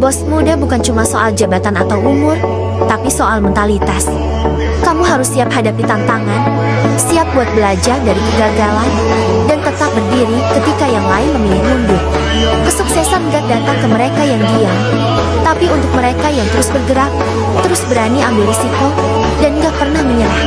Bos muda bukan cuma soal jabatan atau umur, tapi soal mentalitas. Kamu harus siap hadapi tantangan, siap buat belajar dari kegagalan, dan tetap berdiri ketika yang lain memilih mundur. Kesuksesan gak datang ke mereka yang diam, tapi untuk mereka yang terus bergerak, terus berani ambil risiko, dan gak pernah menyerah.